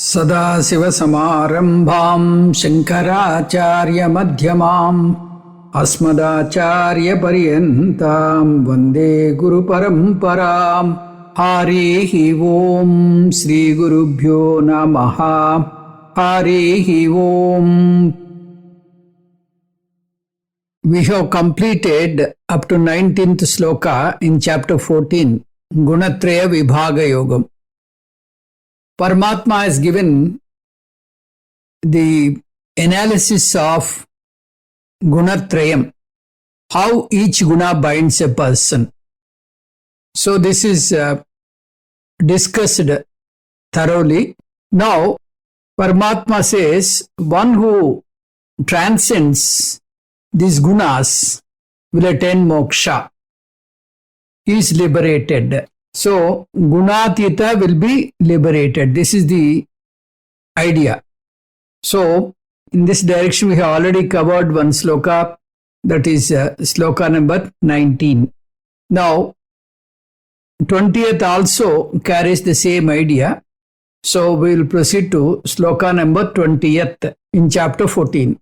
सदाशिवसमारम्भां शङ्कराचार्यमध्यमाम् अस्मदाचार्यपर्यन्तां वन्दे गुरुपरम्पराम्। हरिः ओं श्रीगुरुभ्यो नमः। हरिः ओं. We have completed up to 19th sloka in chapter 14, Gunatraya Vibhaga Yogam. Paramatma has given the analysis of Gunatrayam, how each guna binds a person. So this is discussed thoroughly. Now, Paramatma says, one who transcends these gunas will attain moksha. He is liberated. So, Gunatita will be liberated. This is the idea. So, in this direction, we have already covered one sloka, that is sloka number 19. Now, 20th also carries the same idea. So, we will proceed to sloka number 20th in chapter 14.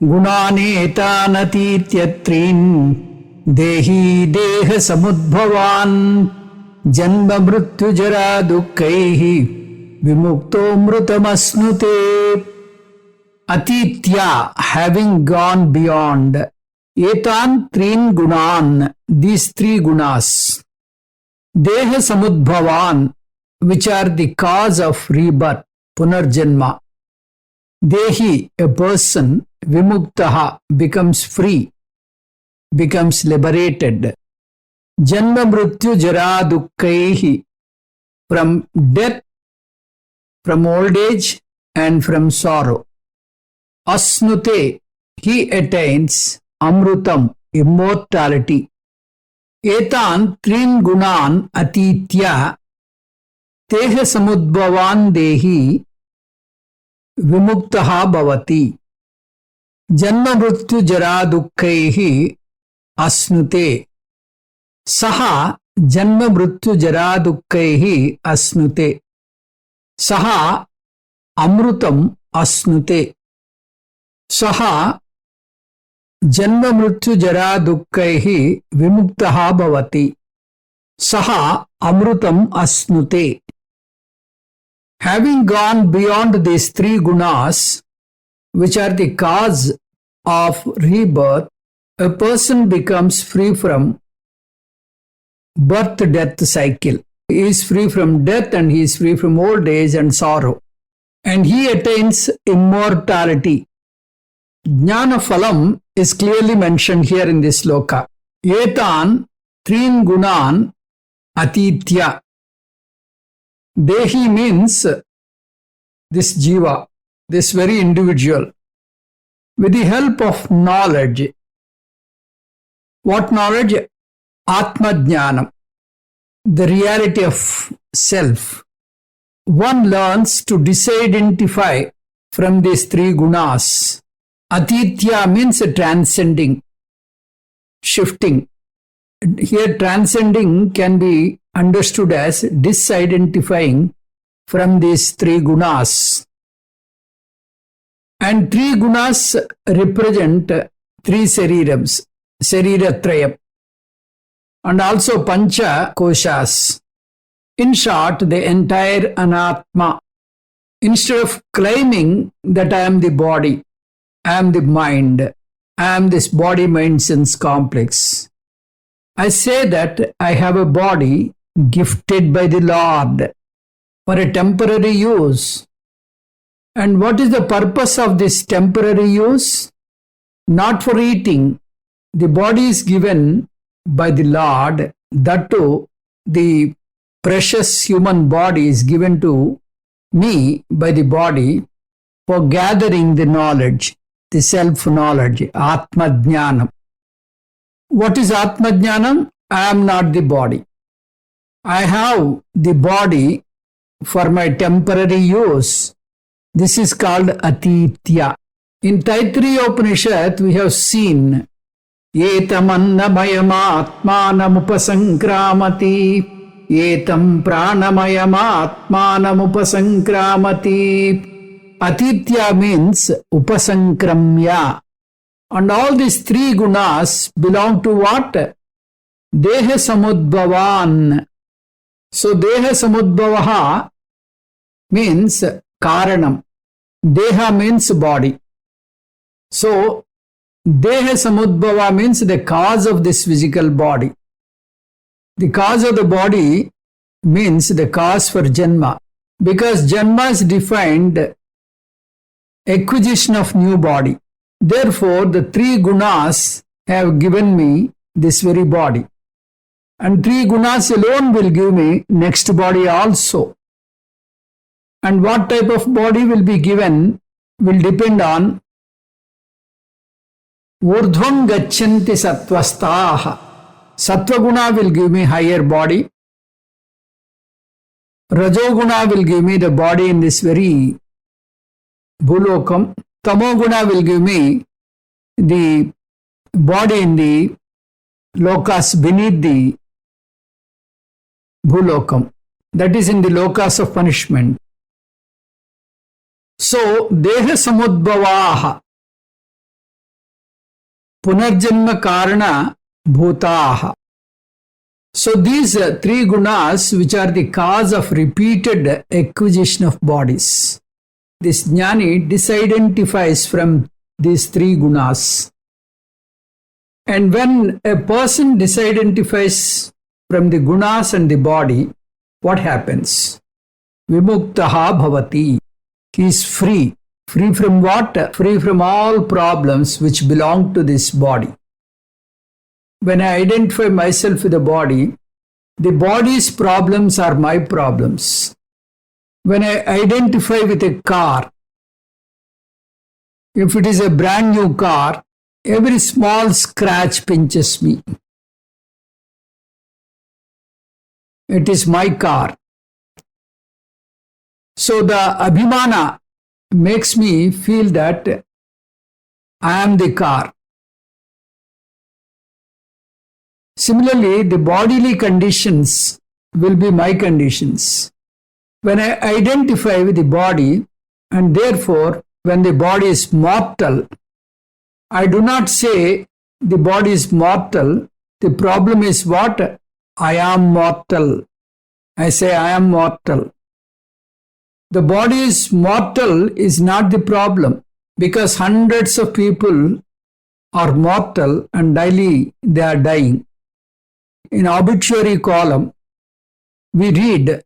Gunanetanatītyatrin देही देह समुद्भवान् जन्म मृत्यु जरा दुःखैः विमुक्तो मृतमश्नुते. Atitya, having gone beyond, etan trin gunan, these three gunas, deha samudbhavan, which are the cause of rebirth, punarjanma. Dehi, a person, vimuktaha, becomes free, becomes liberated. Janma mrityu jara dukkaihi, from death, from old age and from sorrow. Asnute, he attains amrutam, immortality. Etan trin gunan atitya teha samudbhavan dehi vimuktaha bhavati. Janma mrityu jara dukkaihi asnute. Saha janma mrityu jara dukkaihi asnute. Saha amrutam asnute. Saha janma mrityu jara dukkaihi vimuktaha bhavati. Saha amrutam asnute. Having gone beyond these three gunas, which are the cause of rebirth, a person becomes free from birth-death cycle. He is free from death and he is free from old age and sorrow. And he attains immortality. Jnana phalam is clearly mentioned here in this sloka. Etan trin gunan atitya. Dehi means this jiva, this very individual. With the help of knowledge. What knowledge? Atma Jnanam, the reality of self. One learns to disidentify from these three gunas. Atitya means transcending, shifting. Here transcending can be understood as disidentifying from these three gunas. And three gunas represent three sarirams. Sariratrayam, and also Pancha Koshas. In short, the entire Anatma. Instead of claiming that I am the body, I am the mind, I am this body-mind sense complex, I say that I have a body gifted by the Lord for a temporary use. And what is the purpose of this temporary use? Not for eating. The body is given by the Lord, that too, the precious human body is given to me by the body for gathering the knowledge, the self-knowledge, Atma Jnanam. What is Atma Jnanam? I am not the body. I have the body for my temporary use. This is called Atitya. In Taittiriya Upanishad, we have seen Etamannamayamatmanam upasankramati etam pranamayam atmanamupasankramati. Atitya means upasankramya. And all these three gunas belong to what? Deha samudbhavan. So Deha samudbhavaha means karanam. Deha means body. So Deha samudbhava means the cause of this physical body. The cause of the body means the cause for janma. Because janma is defined acquisition of new body. Therefore, the three gunas have given me this very body. And three gunas alone will give me next body also. And what type of body will be given will depend on urdhvam gachanti sattvastaha. Sattva-guna will give me higher body. Rajoguna will give me the body in this very bhulokam. Tamoguna will give me the body in the lokas beneath the bhulokam. That is in the lokas of punishment. So, deha samudbhavaha punarjanma karana bhutaha. So these three gunas which are the cause of repeated acquisition of bodies. This jnani disidentifies from these three gunas. And when a person disidentifies from the gunas and the body, what happens? Vimuktaha bhavati. He is free. Free from what? Free from all problems which belong to this body. When I identify myself with the body's problems are my problems. When I identify with a car, if it is a brand new car, every small scratch pinches me. It is my car. So the abhimana makes me feel that I am the car. Similarly, the bodily conditions will be my conditions. When I identify with the body, and therefore when the body is mortal, I do not say the body is mortal. The problem is what? I am mortal. I say I am mortal. The body is mortal is not the problem, because hundreds of people are mortal and daily they are dying. In obituary column, we read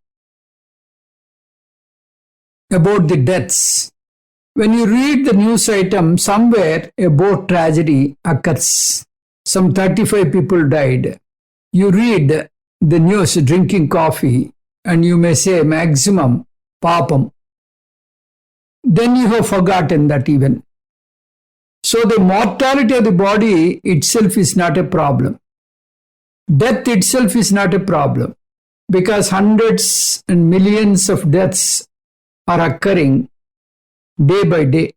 about the deaths. When you read the news item, somewhere a boat tragedy occurs. Some 35 people died. You read the news drinking coffee and you may say maximum papam. Then you have forgotten that even. So the mortality of the body itself is not a problem. Death itself is not a problem, because hundreds and millions of deaths are occurring day by day.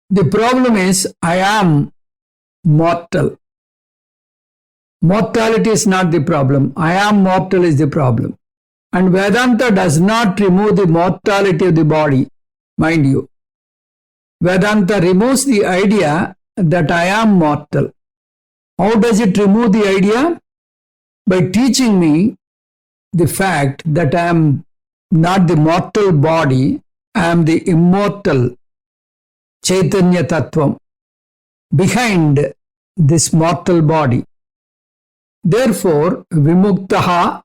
The problem is I am mortal. Mortality is not the problem. I am mortal is the problem. And Vedanta does not remove the mortality of the body, mind you. Vedanta removes the idea that I am mortal. How does it remove the idea? By teaching me the fact that I am not the mortal body, I am the immortal Chaitanya Tattvam behind this mortal body. Therefore, Vimuktaha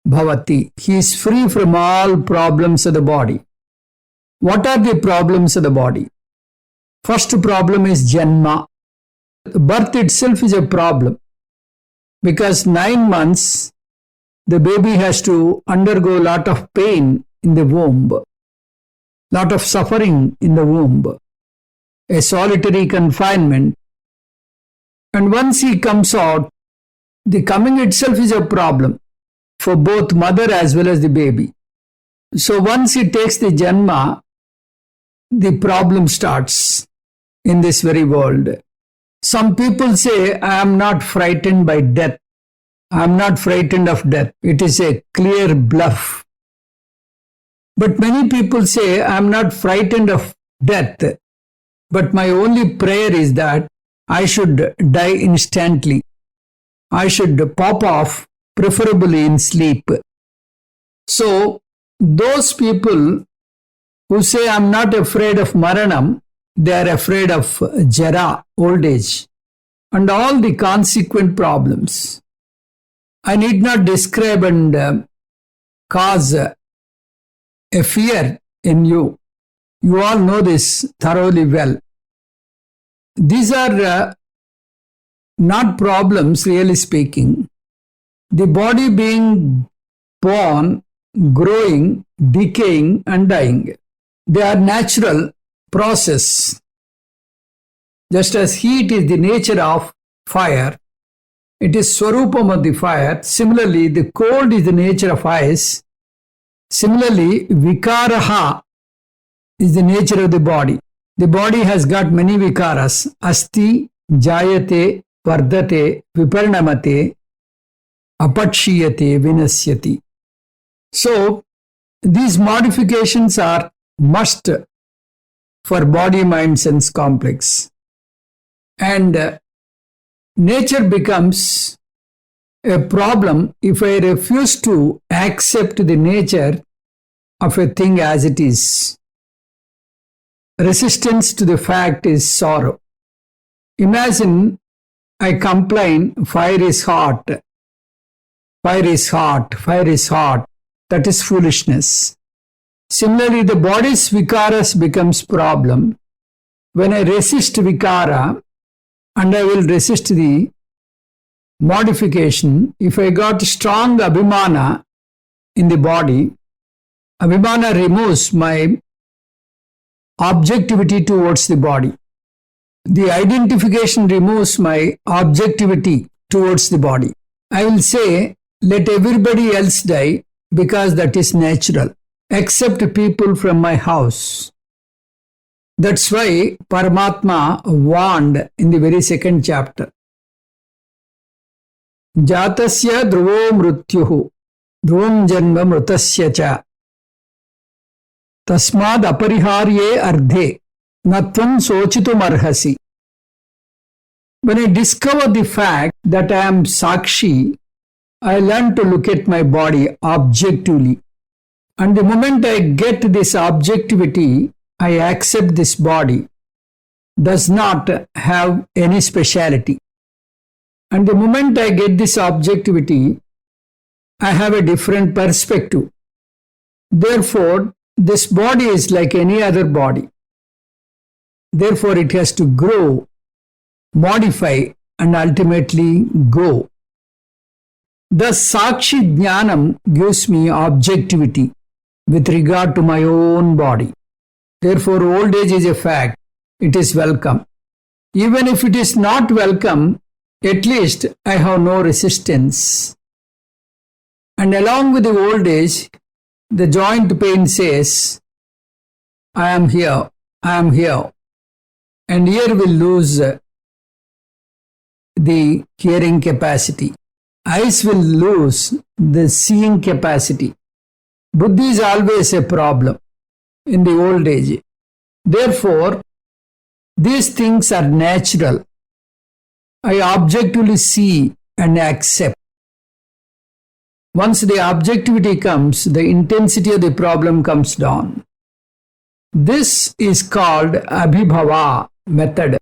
Bhavati. He is free from all problems of the body. What are the problems of the body? First problem is Janma. Birth itself is a problem, because 9 months the baby has to undergo a lot of pain in the womb, lot of suffering in the womb, a solitary confinement. And once he comes out, the coming itself is a problem for both mother as well as the baby. So once he takes the janma, the problem starts in this very world. Some people say, I am not frightened by death. I'm not frightened of death. It is a clear bluff. But many people say, I'm not frightened of death, but my only prayer is that I should die instantly. I should pop off, preferably in sleep. So, those people who say, I'm not afraid of Maranam, they are afraid of Jara, old age, and all the consequent problems. I need not describe and cause a fear in you. You all know this thoroughly well. These are not problems, really speaking. The body being born, growing, decaying, and dying. They are natural process. Just as heat is the nature of fire, it is swarupam of the fire. Similarly, the cold is the nature of ice. Similarly, vikaraha is the nature of the body. The body has got many vikaras. Asti, jayate, vardate, viparnamate, apatshiyate, vinasyati. So, these modifications are must for body, mind, sense complex. And nature becomes a problem if I refuse to accept the nature of a thing as it is. Resistance to the fact is sorrow. Imagine I complain, fire is hot. Fire is hot. Fire is hot. That is foolishness. Similarly, the body's vikaras becomes problem. When I resist vikara, and I will resist the modification, if I got strong abhimana in the body, abhimana removes my objectivity towards the body. The identification removes my objectivity towards the body. I will say, let everybody else die because that is natural, except people from my house. That's why Paramatma warned in the very second chapter. Jatasya dhruvo mrutyuhu, dhruvam janma mrutasya cha. Tasmad apariharye ardhe, natvam sochitum arhasi. When I discover the fact that I am Sakshi, I learn to look at my body objectively. And the moment I get this objectivity, I accept this body does not have any speciality. And the moment I get this objectivity, I have a different perspective. Therefore, this body is like any other body. Therefore, it has to grow, modify, and ultimately go. Thus, Sakshi Jnanam gives me objectivity with regard to my own body. Therefore, old age is a fact. It is welcome. Even if it is not welcome, at least I have no resistance. And along with the old age, the joint pain says, I am here, I am here. And ear will lose the hearing capacity. Eyes will lose the seeing capacity. Buddhi is always a problem in the old age. Therefore, these things are natural. I objectively see and accept. Once the objectivity comes, the intensity of the problem comes down. This is called Abhibhava method.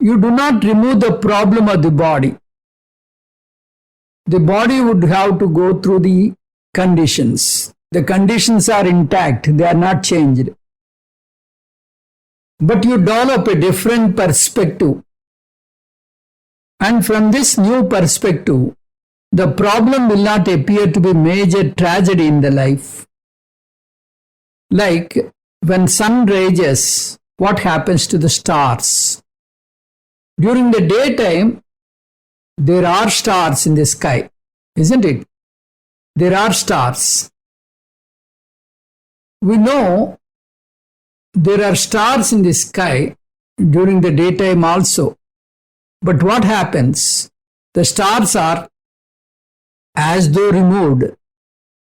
You do not remove the problem of the body. The body would have to go through the conditions. The conditions are intact, they are not changed. But you develop a different perspective. And from this new perspective, the problem will not appear to be major tragedy in the life. Like when sun rages, what happens to the stars? During the daytime, there are stars in the sky, isn't it? There are stars. We know there are stars in the sky during the daytime also. But what happens? The stars are as though removed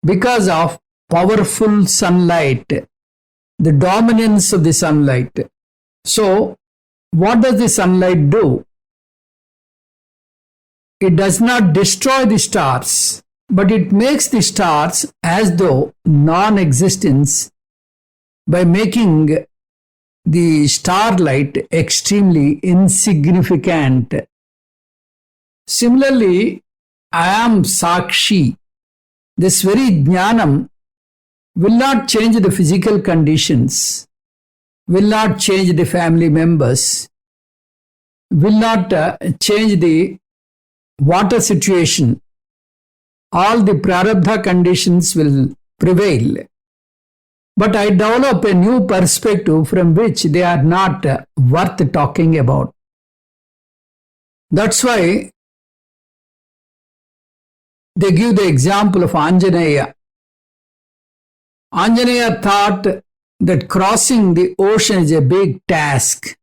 because of powerful sunlight, the dominance of the sunlight. So, what does the sunlight do? It does not destroy the stars, but it makes the stars as though non-existence by making the starlight extremely insignificant. Similarly, I am Sakshi. This very jnanam will not change the physical conditions, will not change the family members, will not change the water situation. All the prarabdha conditions will prevail. But I develop a new perspective from which they are not worth talking about. That's why they give the example of Anjaneya. Anjaneya thought that crossing the ocean is a big task.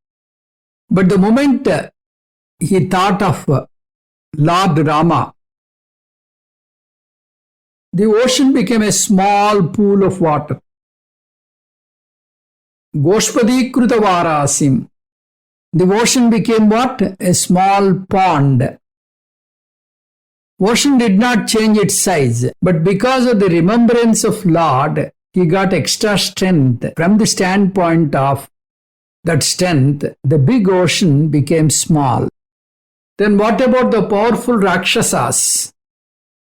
But the moment he thought of Lord Rama, the ocean became a small pool of water. Goshpadikruta Varasim. The ocean became what? A small pond. Ocean did not change its size, but because of the remembrance of Lord, he got extra strength. From the standpoint of that strength, the big ocean became small. Then what about the powerful Rakshasas?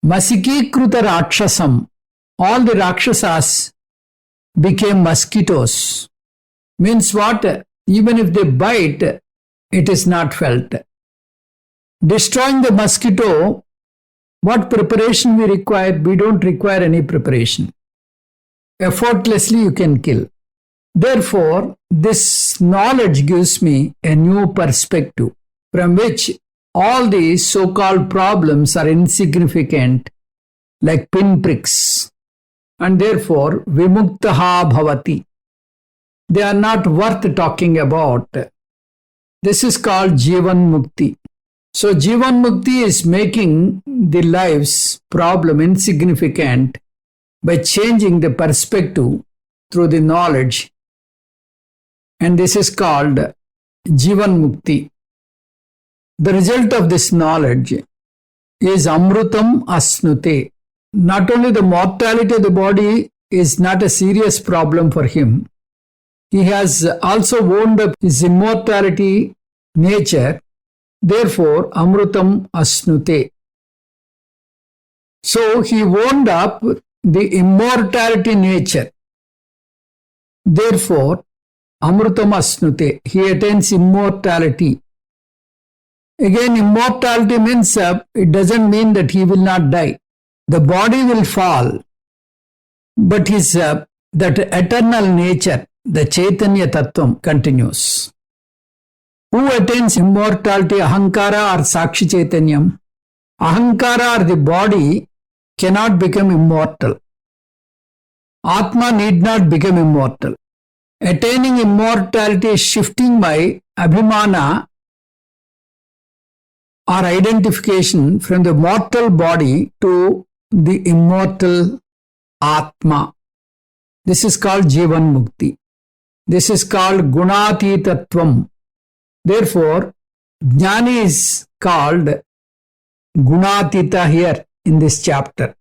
Masikikruta Rakshasam. All the Rakshasas became mosquitoes. Means what? Even if they bite, it is not felt. Destroying the mosquito, what preparation we require? We don't require any preparation. Effortlessly you can kill. Therefore, this knowledge gives me a new perspective from which all these so-called problems are insignificant, like pinpricks, and therefore vimuktaha bhavati. They are not worth talking about. This is called Jivan Mukti. So Jivan Mukti is making the life's problem insignificant by changing the perspective through the knowledge. And this is called Jivan Mukti. The result of this knowledge is Amrutam Asnute. Not only the mortality of the body is not a serious problem for him, he has also wound up his immortality nature. Therefore, Amrutam Asnute. So he wound up the immortality nature. Therefore, Amrutam Asnute. He attains immortality. Again, immortality means it doesn't mean that he will not die. The body will fall, but his that eternal nature, the Chaitanya Tattvam, continues. Who attains immortality, Ahankara or Sakshi Chaitanyam? Ahankara or the body cannot become immortal. Atma need not become immortal. Attaining immortality is shifting my abhimana or identification from the mortal body to the immortal Atma. This is called Jivan Mukti. This is called Gunatitattvam. Therefore, Jnani is called Gunatita here in this chapter.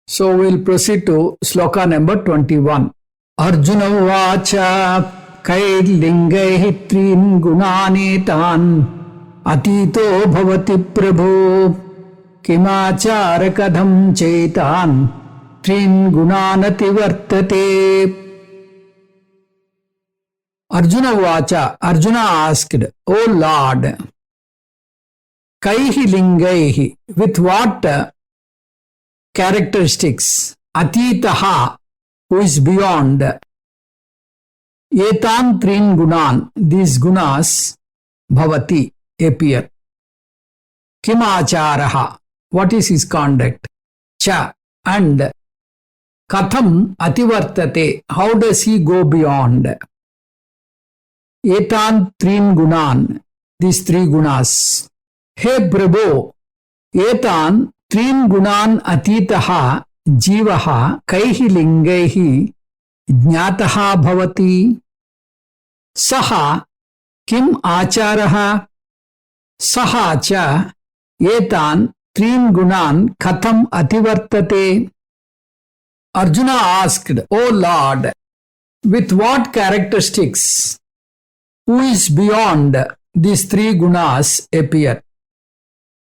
So we will proceed to Sloka number 21. Arjuna Vacha Kailingaihi Trin Gunanetan Atito Bhavati Prabhu Kimachara Kadham Chetan Trin Gunanati Vartate. Arjuna Vacha, Arjuna asked, O Lord, Kaihi Lingaihi, with what characteristics? Atitaha, who is beyond. Etan Trin Gunan, these gunas, Bhavati, appear. Kimacharaha, what is his conduct? Cha, and Katham Ativartate, how does he go beyond? Etan Trin Gunan, these three gunas. He Prabhu, Etan त्रीन् गुणान् अतीतः जीवः कैः लिङ्गैः ज्ञातः भवति? सः किम् आचारः? सः च एतान् त्रीन् गुणान् कथम् अतिवर्तते? Arjuna asked, O Lord, with what characteristics who is beyond these three gunas appear?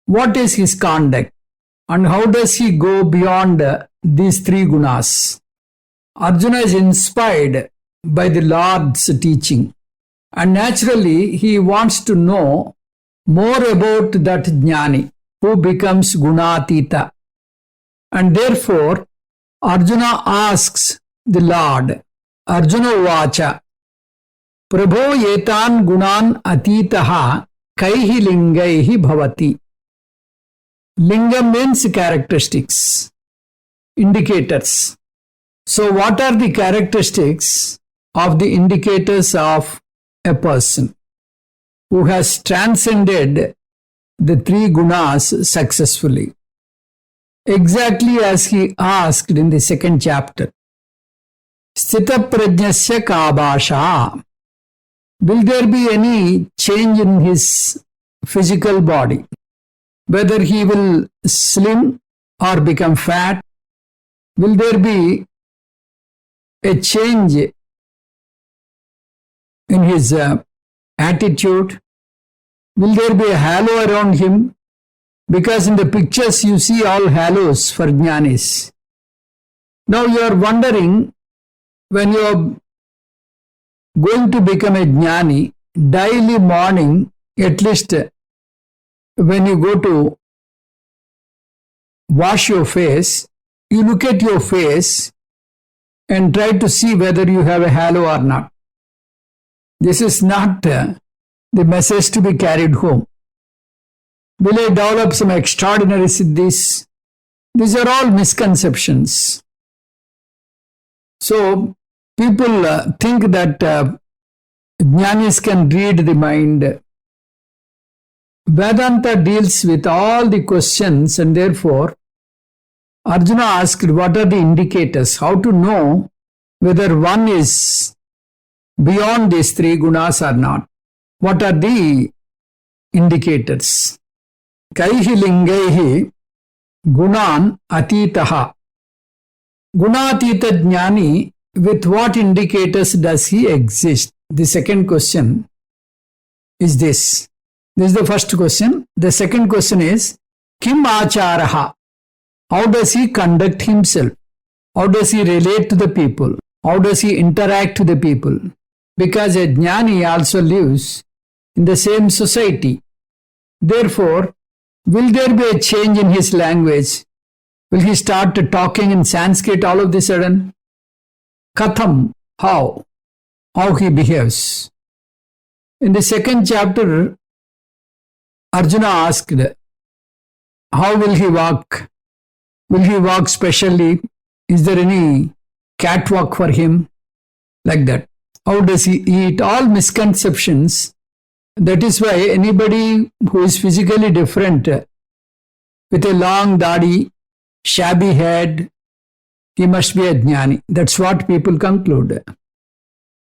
What is his conduct and how does he go beyond these three gunas? Arjuna is inspired by the Lord's teaching and naturally he wants to know more about that jnani who becomes gunatita, and therefore Arjuna asks the Lord, Arjuna Uvacha, Prabho etan gunan atitaha kaihi lingaihi bhavati. Lingam means characteristics, indicators. So what are the characteristics of the indicators of a person who has transcended the three gunas successfully? Exactly as he asked in the second chapter. Sthita prajnasya kabasha. Will there be any change in his physical body? Whether he will slim or become fat? Will there be a change in his attitude? Will there be a halo around him? Because in the pictures you see all halos for jnanis. Now you are wondering, when you are going to become a jnani, daily morning, at least when you go to wash your face, you look at your face and try to see whether you have a halo or not. This is not the message to be carried home. Will I develop some extraordinary siddhis? These are all misconceptions. So, people think that jnanis can read the mind. Vedanta deals with all the questions and therefore Arjuna asked, what are the indicators? How to know whether one is beyond these three gunas or not? What are the indicators? Kaihi lingaihi gunan atitaha. Gunatita jnani, with what indicators does he exist? The second question is this. This is the first question. The second question is, Kim acharaha? How does he conduct himself? How does he relate to the people? How does he interact with the people? Because a jnani also lives in the same society. Therefore, will there be a change in his language? Will he start talking in Sanskrit all of a sudden? Katham, how he behaves. In the second chapter, Arjuna asked, how will he walk? Will he walk specially? Is there any catwalk for him? Like that. How does he eat? All misconceptions. That is why anybody who is physically different, with a long dadi, shabby head, he must be a jnani. That's what people conclude.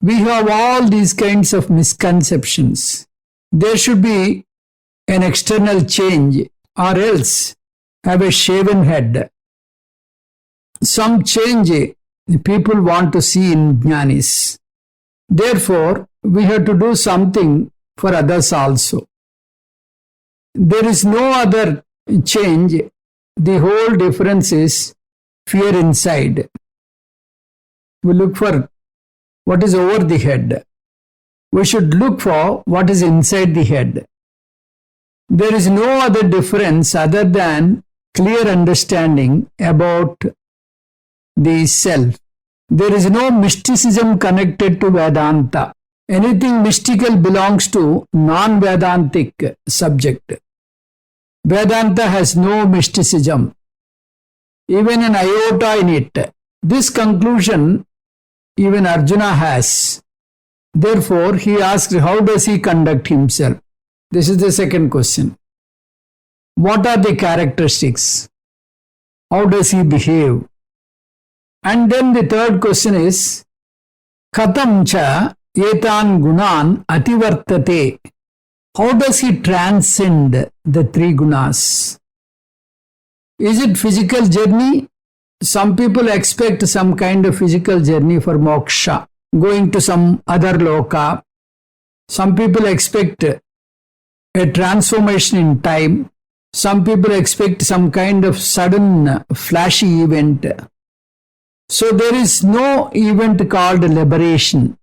We have all these kinds of misconceptions. There should be an external change or else have a shaven head. Some change people want to see in jnanis. Therefore, we have to do something for others also. There is no other change. The whole difference is fear inside. We look for what is over the head. We should look for what is inside the head. There is no other difference other than clear understanding about the self. There is no mysticism connected to Vedanta. Anything mystical belongs to non-Vedantic subject. Vedanta has no mysticism, even an iota in it. This conclusion even Arjuna has. Therefore, he asked, how does he conduct himself? This is the second question. What are the characteristics? How does he behave? And then the third question is, Katam cha etan gunan ativartate. How does he transcend the three gunas? Is it physical journey? Some people expect some kind of physical journey for moksha, going to some other loka. Some people expect a transformation in time. Some people expect some kind of sudden flashy event. So there is no event called liberation.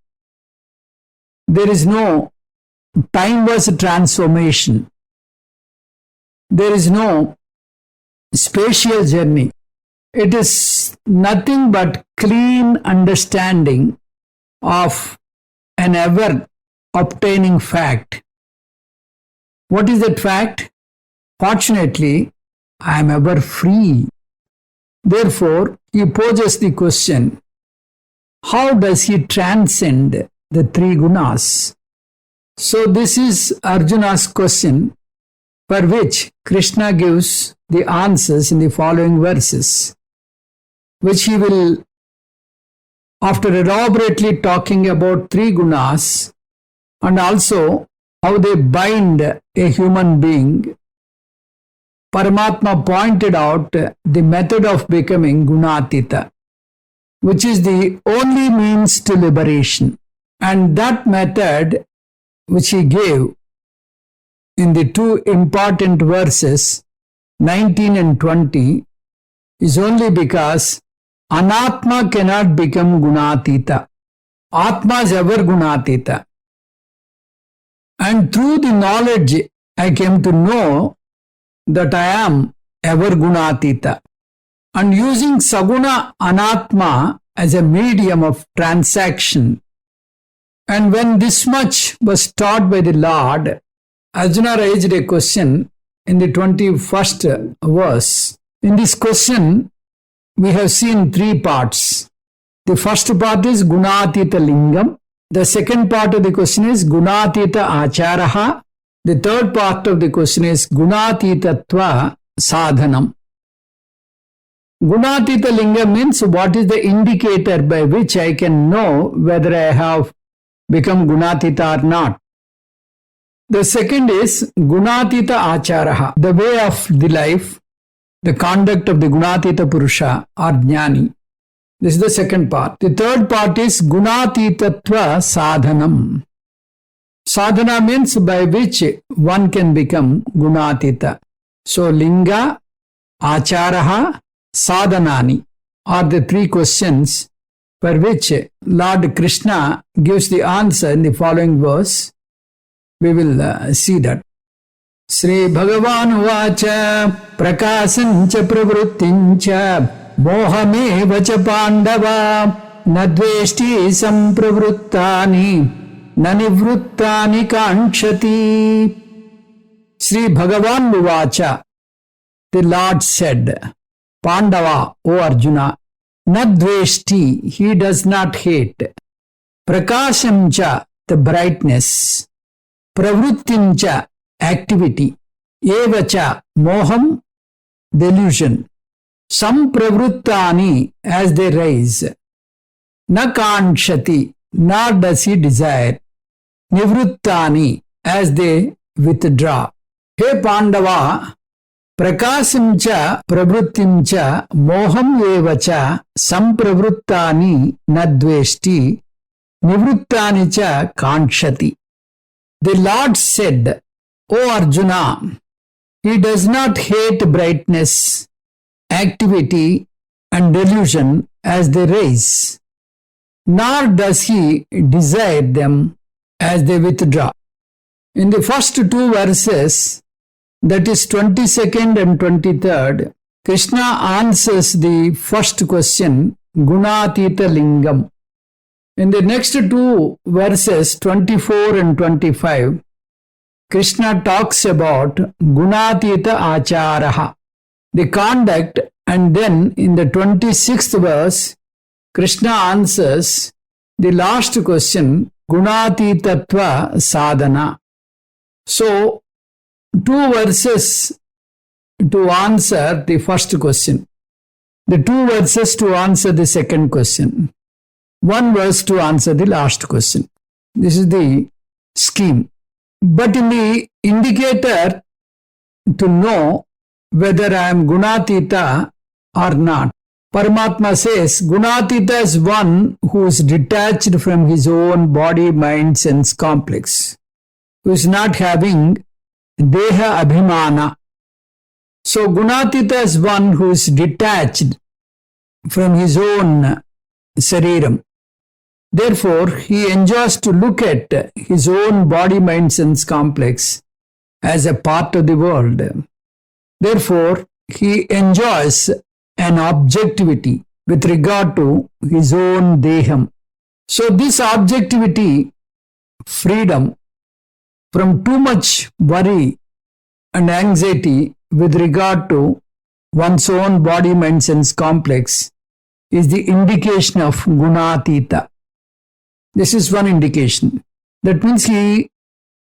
There is no timeless transformation. There is no spatial journey. It is nothing but clean understanding of an ever obtaining fact. What is that fact? Fortunately, I am ever free. Therefore, he poses the question, how does he transcend the three gunas? So this is Arjuna's question, for which Krishna gives the answers in the following verses, which he will, after elaborately talking about three gunas and also how they bind a human being, Paramatma pointed out the method of becoming gunatita, which is the only means to liberation. And that method which he gave in the two important verses, 19 and 20, is only because Anatma cannot become gunatita. Atma is ever gunatita. And through the knowledge, I came to know that I am ever gunatita. And using Saguna Anatma as a medium of transaction, and when this much was taught by the Lord, Arjuna raised a question in the 21st verse. In this question, we have seen three parts. The first part is Gunatita Lingam. The second part of the question is Gunatita Acharaha. The third part of the question is Gunatitatva Sadhanam. Gunatita Lingam means what is the indicator by which I can know whether I have become Gunatita or not. The second is Gunatita Acharaha, the way of the life, the conduct of the Gunatita Purusha or Jnani. This is the second part. The third part is Gunatitatva Sadhanam. Sadhana means by which one can become Gunatita. So Linga, Acharaha, Sadhanani are the three questions for which Lord Krishna gives the answer in the following verse. We will see that. Sri Bhagavan Vacha Prakasancha Pravrittincha Mohamevacha Pandava Nadveshti Sampravruttani Nanivruttani Kanchati. Sri Bhagavan Vacha, the Lord said, Pandava, O Arjuna, Nadveshti, he does not hate. Prakashamcha, the brightness. Pravrittincha, activity. Evacha, moham, delusion. Sampravruttani, as they rise. Na kanshati, nor does he desire. Nivruttani, as they withdraw. He Pandava, Prakasamcha pravrittimcha moham evacha sampravruttani nadveshti nivruttani cha kanshati. The Lord said, O Arjuna, he does not hate brightness, activity and delusion as they rise, nor does he desire them as they withdraw. In the first two verses, that is 22nd and 23rd, Krishna answers the first question, Gunatita Lingam. In the next two verses, 24 and 25, Krishna talks about Gunatita Acharaha, the conduct, and then in the 26th verse, Krishna answers the last question, Gunatitatva Sadhana. So, two verses to answer the first question. The 2 verses to answer the second question. 1 verse to answer the last question. This is the scheme. But in the indicator to know whether I am Gunatita or not, Paramatma says, Gunatita is one who is detached from his own body, mind, sense complex, who is not having Deha Abhimana. So Gunatita is one who is detached from his own Sariram. Therefore, he enjoys to look at his own body, mind, sense complex as a part of the world. Therefore, he enjoys an objectivity with regard to his own Deham. So this objectivity, freedom from too much worry and anxiety with regard to one's own body, mind, sense complex is the indication of Gunatita. This is one indication. That means he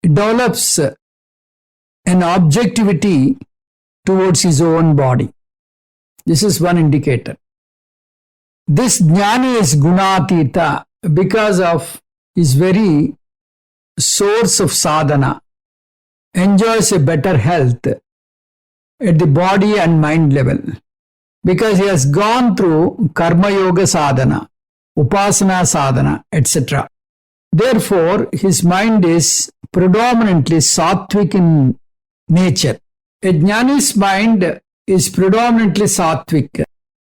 develops an objectivity towards his own body. This is one indicator. This Jnani is Gunatita because of his very source of sadhana, enjoys a better health at the body and mind level because he has gone through Karma Yoga sadhana, Upasana sadhana, etc. Therefore, his mind is predominantly sattvic in nature. A Jnani's mind is predominantly sattvic,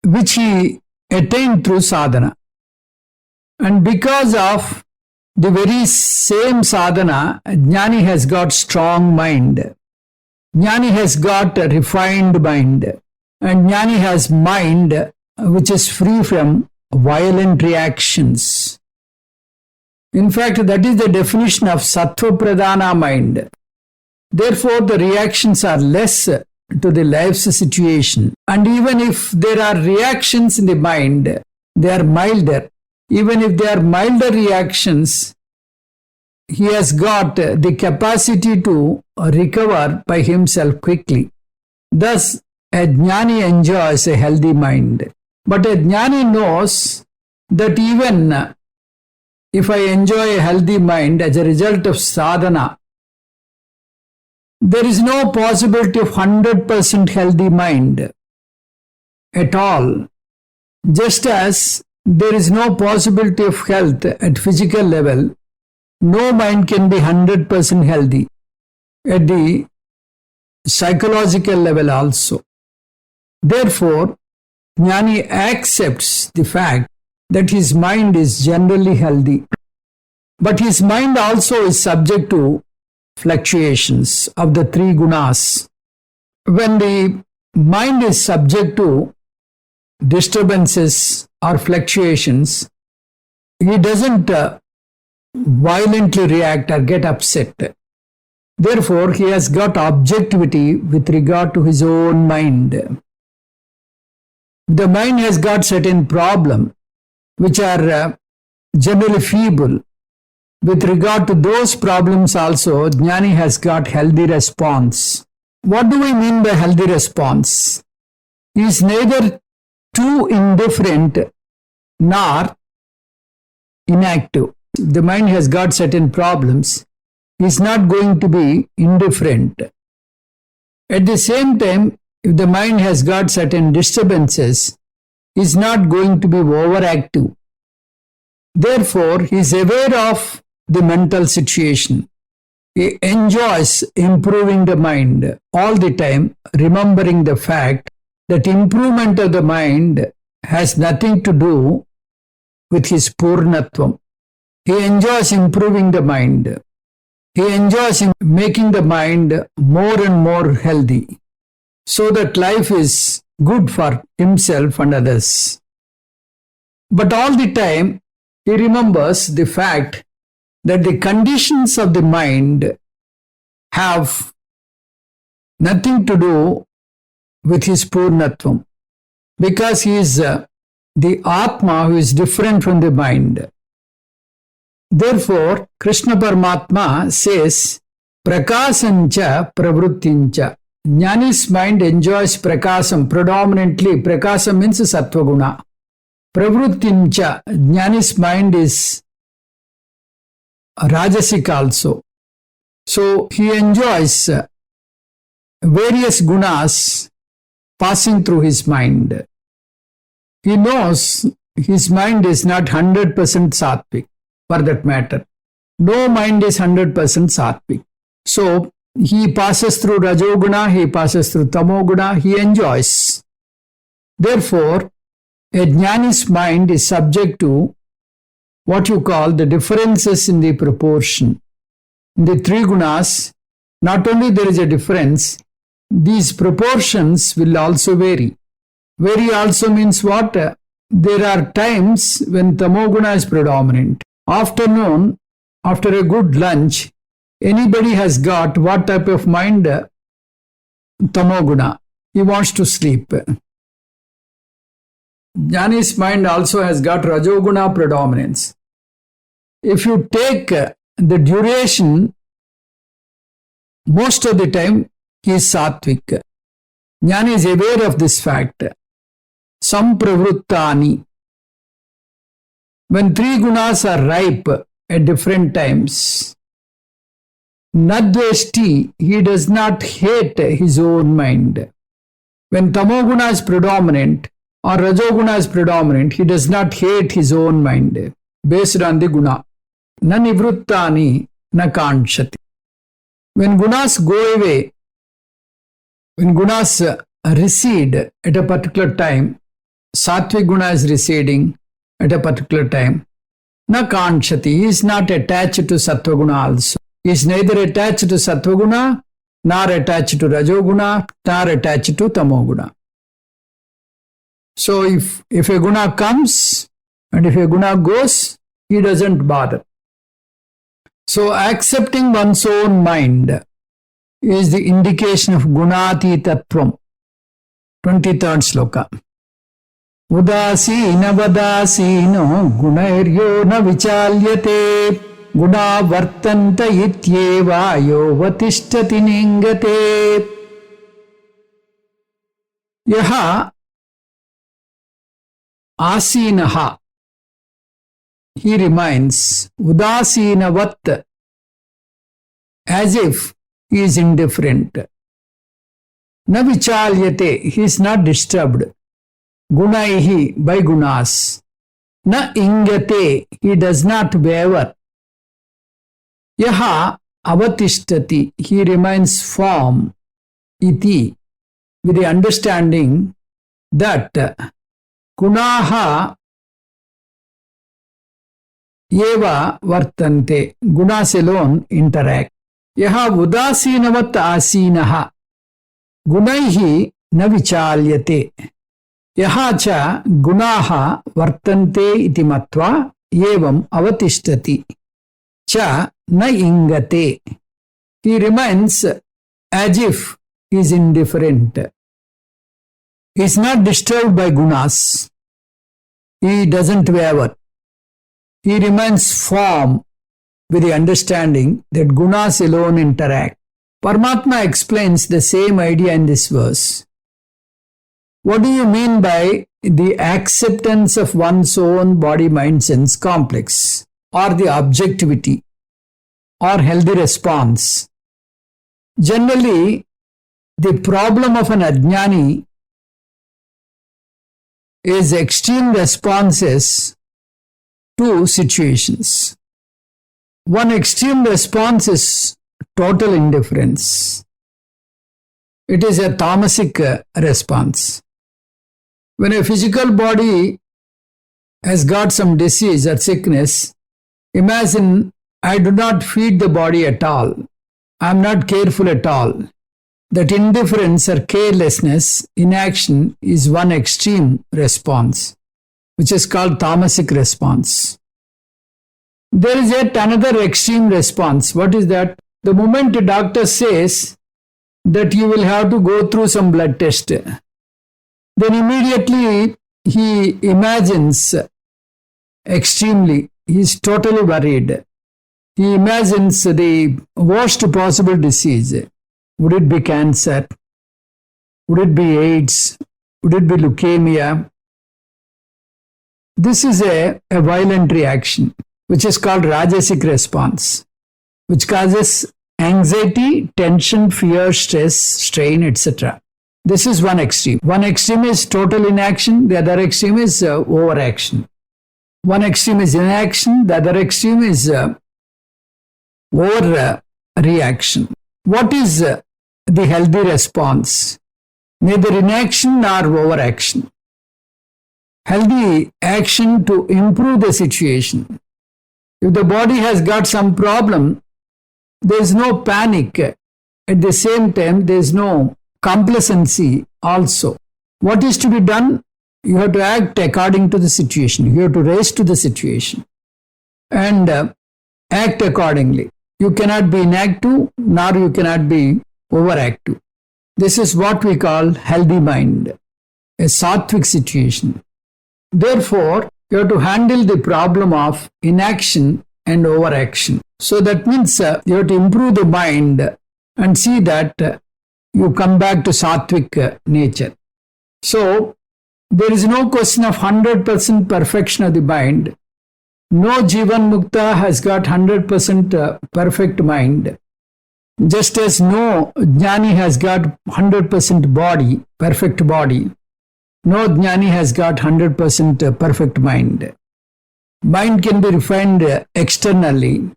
which he attained through sadhana. And because of the very same sadhana, Jnani has got strong mind. Jnani has got a refined mind. And Jnani has mind which is free from violent reactions. In fact, that is the definition of Sattva Pradhana mind. Therefore, the reactions are less to the life's situation. And even if there are reactions in the mind, they are milder. Even if they are milder reactions, he has got the capacity to recover by himself quickly. Thus, a Jnani enjoys a healthy mind. But a Jnani knows that even if I enjoy a healthy mind as a result of sadhana, there is no possibility of 100% healthy mind at all. Just as there is no possibility of health at physical level, no mind can be 100% healthy at the psychological level also. Therefore, Jnani accepts the fact that his mind is generally healthy. But his mind also is subject to fluctuations of the 3 gunas. When the mind is subject to disturbances or fluctuations, he doesn't violently react or get upset. Therefore, he has got objectivity with regard to his own mind. The mind has got certain problems which are generally feeble. With regard to those problems also, Jnani has got healthy response. What do we mean by healthy response? He is neither too indifferent nor inactive. If the mind has got certain problems, he is not going to be indifferent. At the same time, if the mind has got certain disturbances, he is not going to be overactive. Therefore, he is aware of the mental situation. He enjoys improving the mind all the time, remembering the fact that improvement of the mind has nothing to do with his Purnatvam. He enjoys improving the mind. He enjoys making the mind more and more healthy so that life is good for himself and others. But all the time, he remembers the fact that the conditions of the mind have nothing to do with his Purnatvam, because he is the Atma who is different from the mind. Therefore, Krishna Paramatma says, Prakasancha pravrittincha. Jnani's mind enjoys prakasam. Predominantly, prakasam means sattva guna. Pravrittimcha, Jnani's mind is rajasic also. So he enjoys various gunas passing through his mind. He knows his mind is not 100% sattvic, for that matter. No mind is 100% sattvic. So he passes through rajoguna, he passes through tamoguna, he enjoys. Therefore, a jnani's mind is subject to what you call the differences in the proportion. In the three gunas, not only there is a difference, these proportions will also vary. Vary also means what? There are times when tamoguna is predominant. Afternoon, after a good lunch, anybody has got what type of mind? Tamoguna. He wants to sleep. Jnani's mind also has got rajoguna predominance. If you take the duration, most of the time he is sattvic. Jnani is aware of this fact. Sampravruttani. When three gunas are ripe at different times, Nadveshti, he does not hate his own mind. When tamoguna is predominant or rajoguna is predominant, he does not hate his own mind based on the guna. Na nivruttani na kanshati. When gunas go away, when gunas recede at a particular time, sattvic guna is receding at a particular time, na kanshati. He is not attached to sattva guna also. He is neither attached to sattva guna, nor attached to rajoguna, nor attached to tamoguna. So if a guna comes and if a guna goes, he doesn't bother. So accepting one's own mind is the indication of gunati tattvam. 23rd sloka. Udasina vadasino gunairyo na vichalyate guna vartanta ityeva yovatishtati ningate. Yaha asinaha. He remains udasinavat, as if he is indifferent. Na vichalyate, he is not disturbed. Gunaihi, by gunas. Na ingate, he does not waver. Yaha avatishtati, he remains firm. Iti, with the understanding that gunaha eva vartante, gunas alone interact. Yaha udasinavat asinaha gunaihi na vichalyate. Yaha cha gunaha vartante iti matva evam avatishtati cha na ingate. He remains as if he is indifferent. He is not disturbed by gunas. He doesn't waver. He remains firm with the understanding that gunas alone interact. Paramatma explains the same idea in this verse. What do you mean by the acceptance of one's own body-mind sense complex, or the objectivity, or healthy response? Generally, the problem of an ajnani is extreme responses to situations. One extreme response is total indifference. It is a tamasic response. When a physical body has got some disease or sickness, imagine I do not feed the body at all. I am not careful at all. That indifference or carelessness, inaction, is one extreme response, which is called tamasic response. There is yet another extreme response. What is that? The moment a doctor says that you will have to go through some blood test, then immediately he imagines extremely. He is totally worried. He imagines the worst possible disease. Would it be cancer? Would it be AIDS? Would it be leukemia? This is a violent reaction, which is called Rajasic response, which causes anxiety, tension, fear, stress, strain, etc. This is one extreme. One extreme is total inaction, the other extreme is overaction. One extreme is inaction, the other extreme is overreaction. What is the healthy response? Neither inaction nor overaction. Healthy action to improve the situation. If the body has got some problem, there is no panic. At the same time, there is no complacency also. What is to be done? You have to act according to the situation. You have to rise to the situation and act accordingly. You cannot be inactive, nor you cannot be overactive. This is what we call healthy mind, a sattvic situation. Therefore, you have to handle the problem of inaction and overaction. So that means you have to improve the mind and see that you come back to sattvic nature. So, there is no question of 100% perfection of the mind. No Jivan Mukta has got 100% perfect mind. Just as no Jnani has got 100% body, perfect body, no Jnani has got 100% perfect mind. Mind can be refined externally,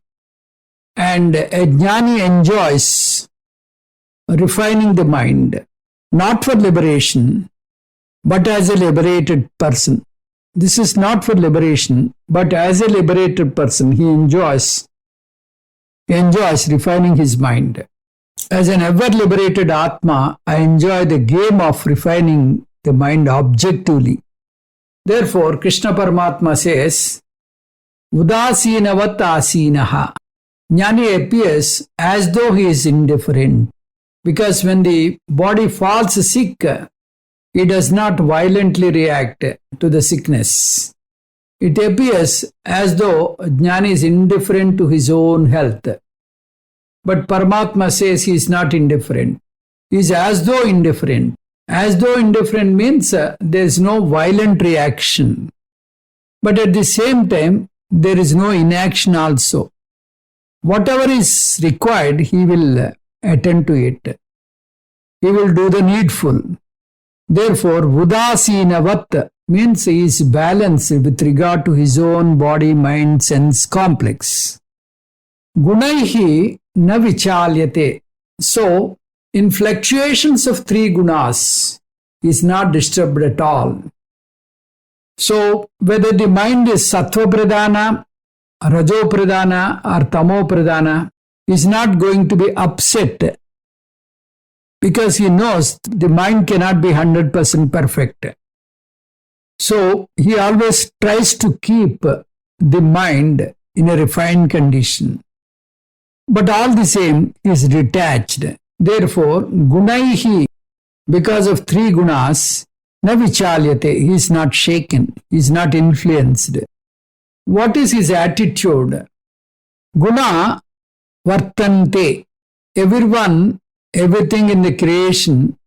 and a Jnani enjoys refining the mind, not for liberation, but as a liberated person. This is not for liberation, but as a liberated person, he enjoys refining his mind. As an ever-liberated Atma, I enjoy the game of refining the mind objectively. Therefore, Krishna Paramatma says, Udasinavat asinaha. Jnani appears as though he is indifferent. Because when the body falls sick, he does not violently react to the sickness. It appears as though Jnani is indifferent to his own health. But Paramatma says he is not indifferent. He is as though indifferent. As though indifferent means there is no violent reaction. But at the same time, there is no inaction also. Whatever is required, he will attend to it. He will do the needful. Therefore, Udasinavat means he is balanced with regard to his own body, mind, sense complex. Gunaihi na vichalyate. So, in fluctuations of three gunas, he is not disturbed at all. So, whether the mind is sattva pradhana, rajo pradhana or tamo pradhana, is not going to be upset because he knows the mind cannot be 100% perfect. So, he always tries to keep the mind in a refined condition. But all the same, he is detached. Therefore, gunaihi, because of three gunas, na vichalyate, he is not shaken, he is not influenced. What is his attitude? Guna vartante. Everything in the creation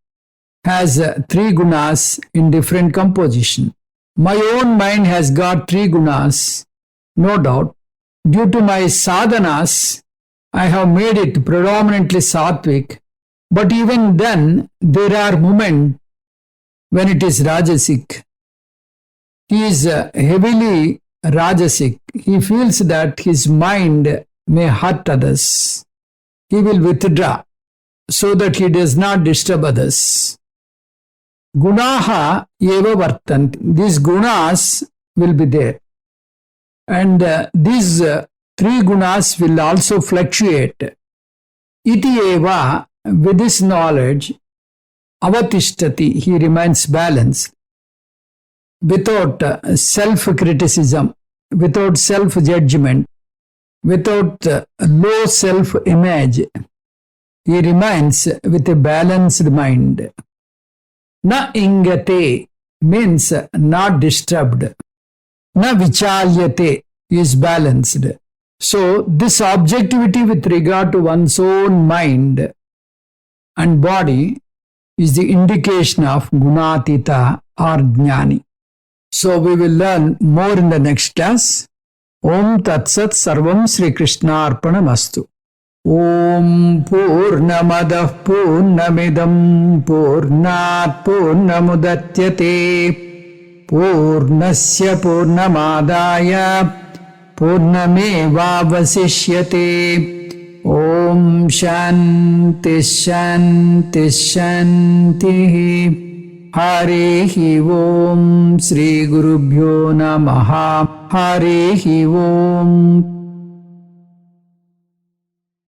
has three gunas in different composition. My own mind has got three gunas, no doubt. Due to my sadhanas, I have made it predominantly sattvic, but even then there are moments when it is rajasic. He is heavily rajasic. He feels that his mind may hurt others. He will withdraw so that he does not disturb others. Gunaha eva vartant. These gunas will be there. And these three gunas will also fluctuate. Iti eva, with this knowledge, avatishtati, he remains balanced. Without self-criticism, without self-judgment, without low self-image, he remains with a balanced mind. Na ingate means not disturbed. Na vichalyate is balanced. So, this objectivity with regard to one's own mind and body is the indication of Gunatita or Jnani. So we will learn more in the next class. Om Tat Sat Sarvam Sri Krishna Arpanamastu. Om Purnamadah Purnamidam Purnat Purnamudatyate Purnasya Purnamadaya Purnamevavasishyate. Om Shanti Shanti Shanti. Harihi Om Sri Gurubhyo Namaha. Harihi Om.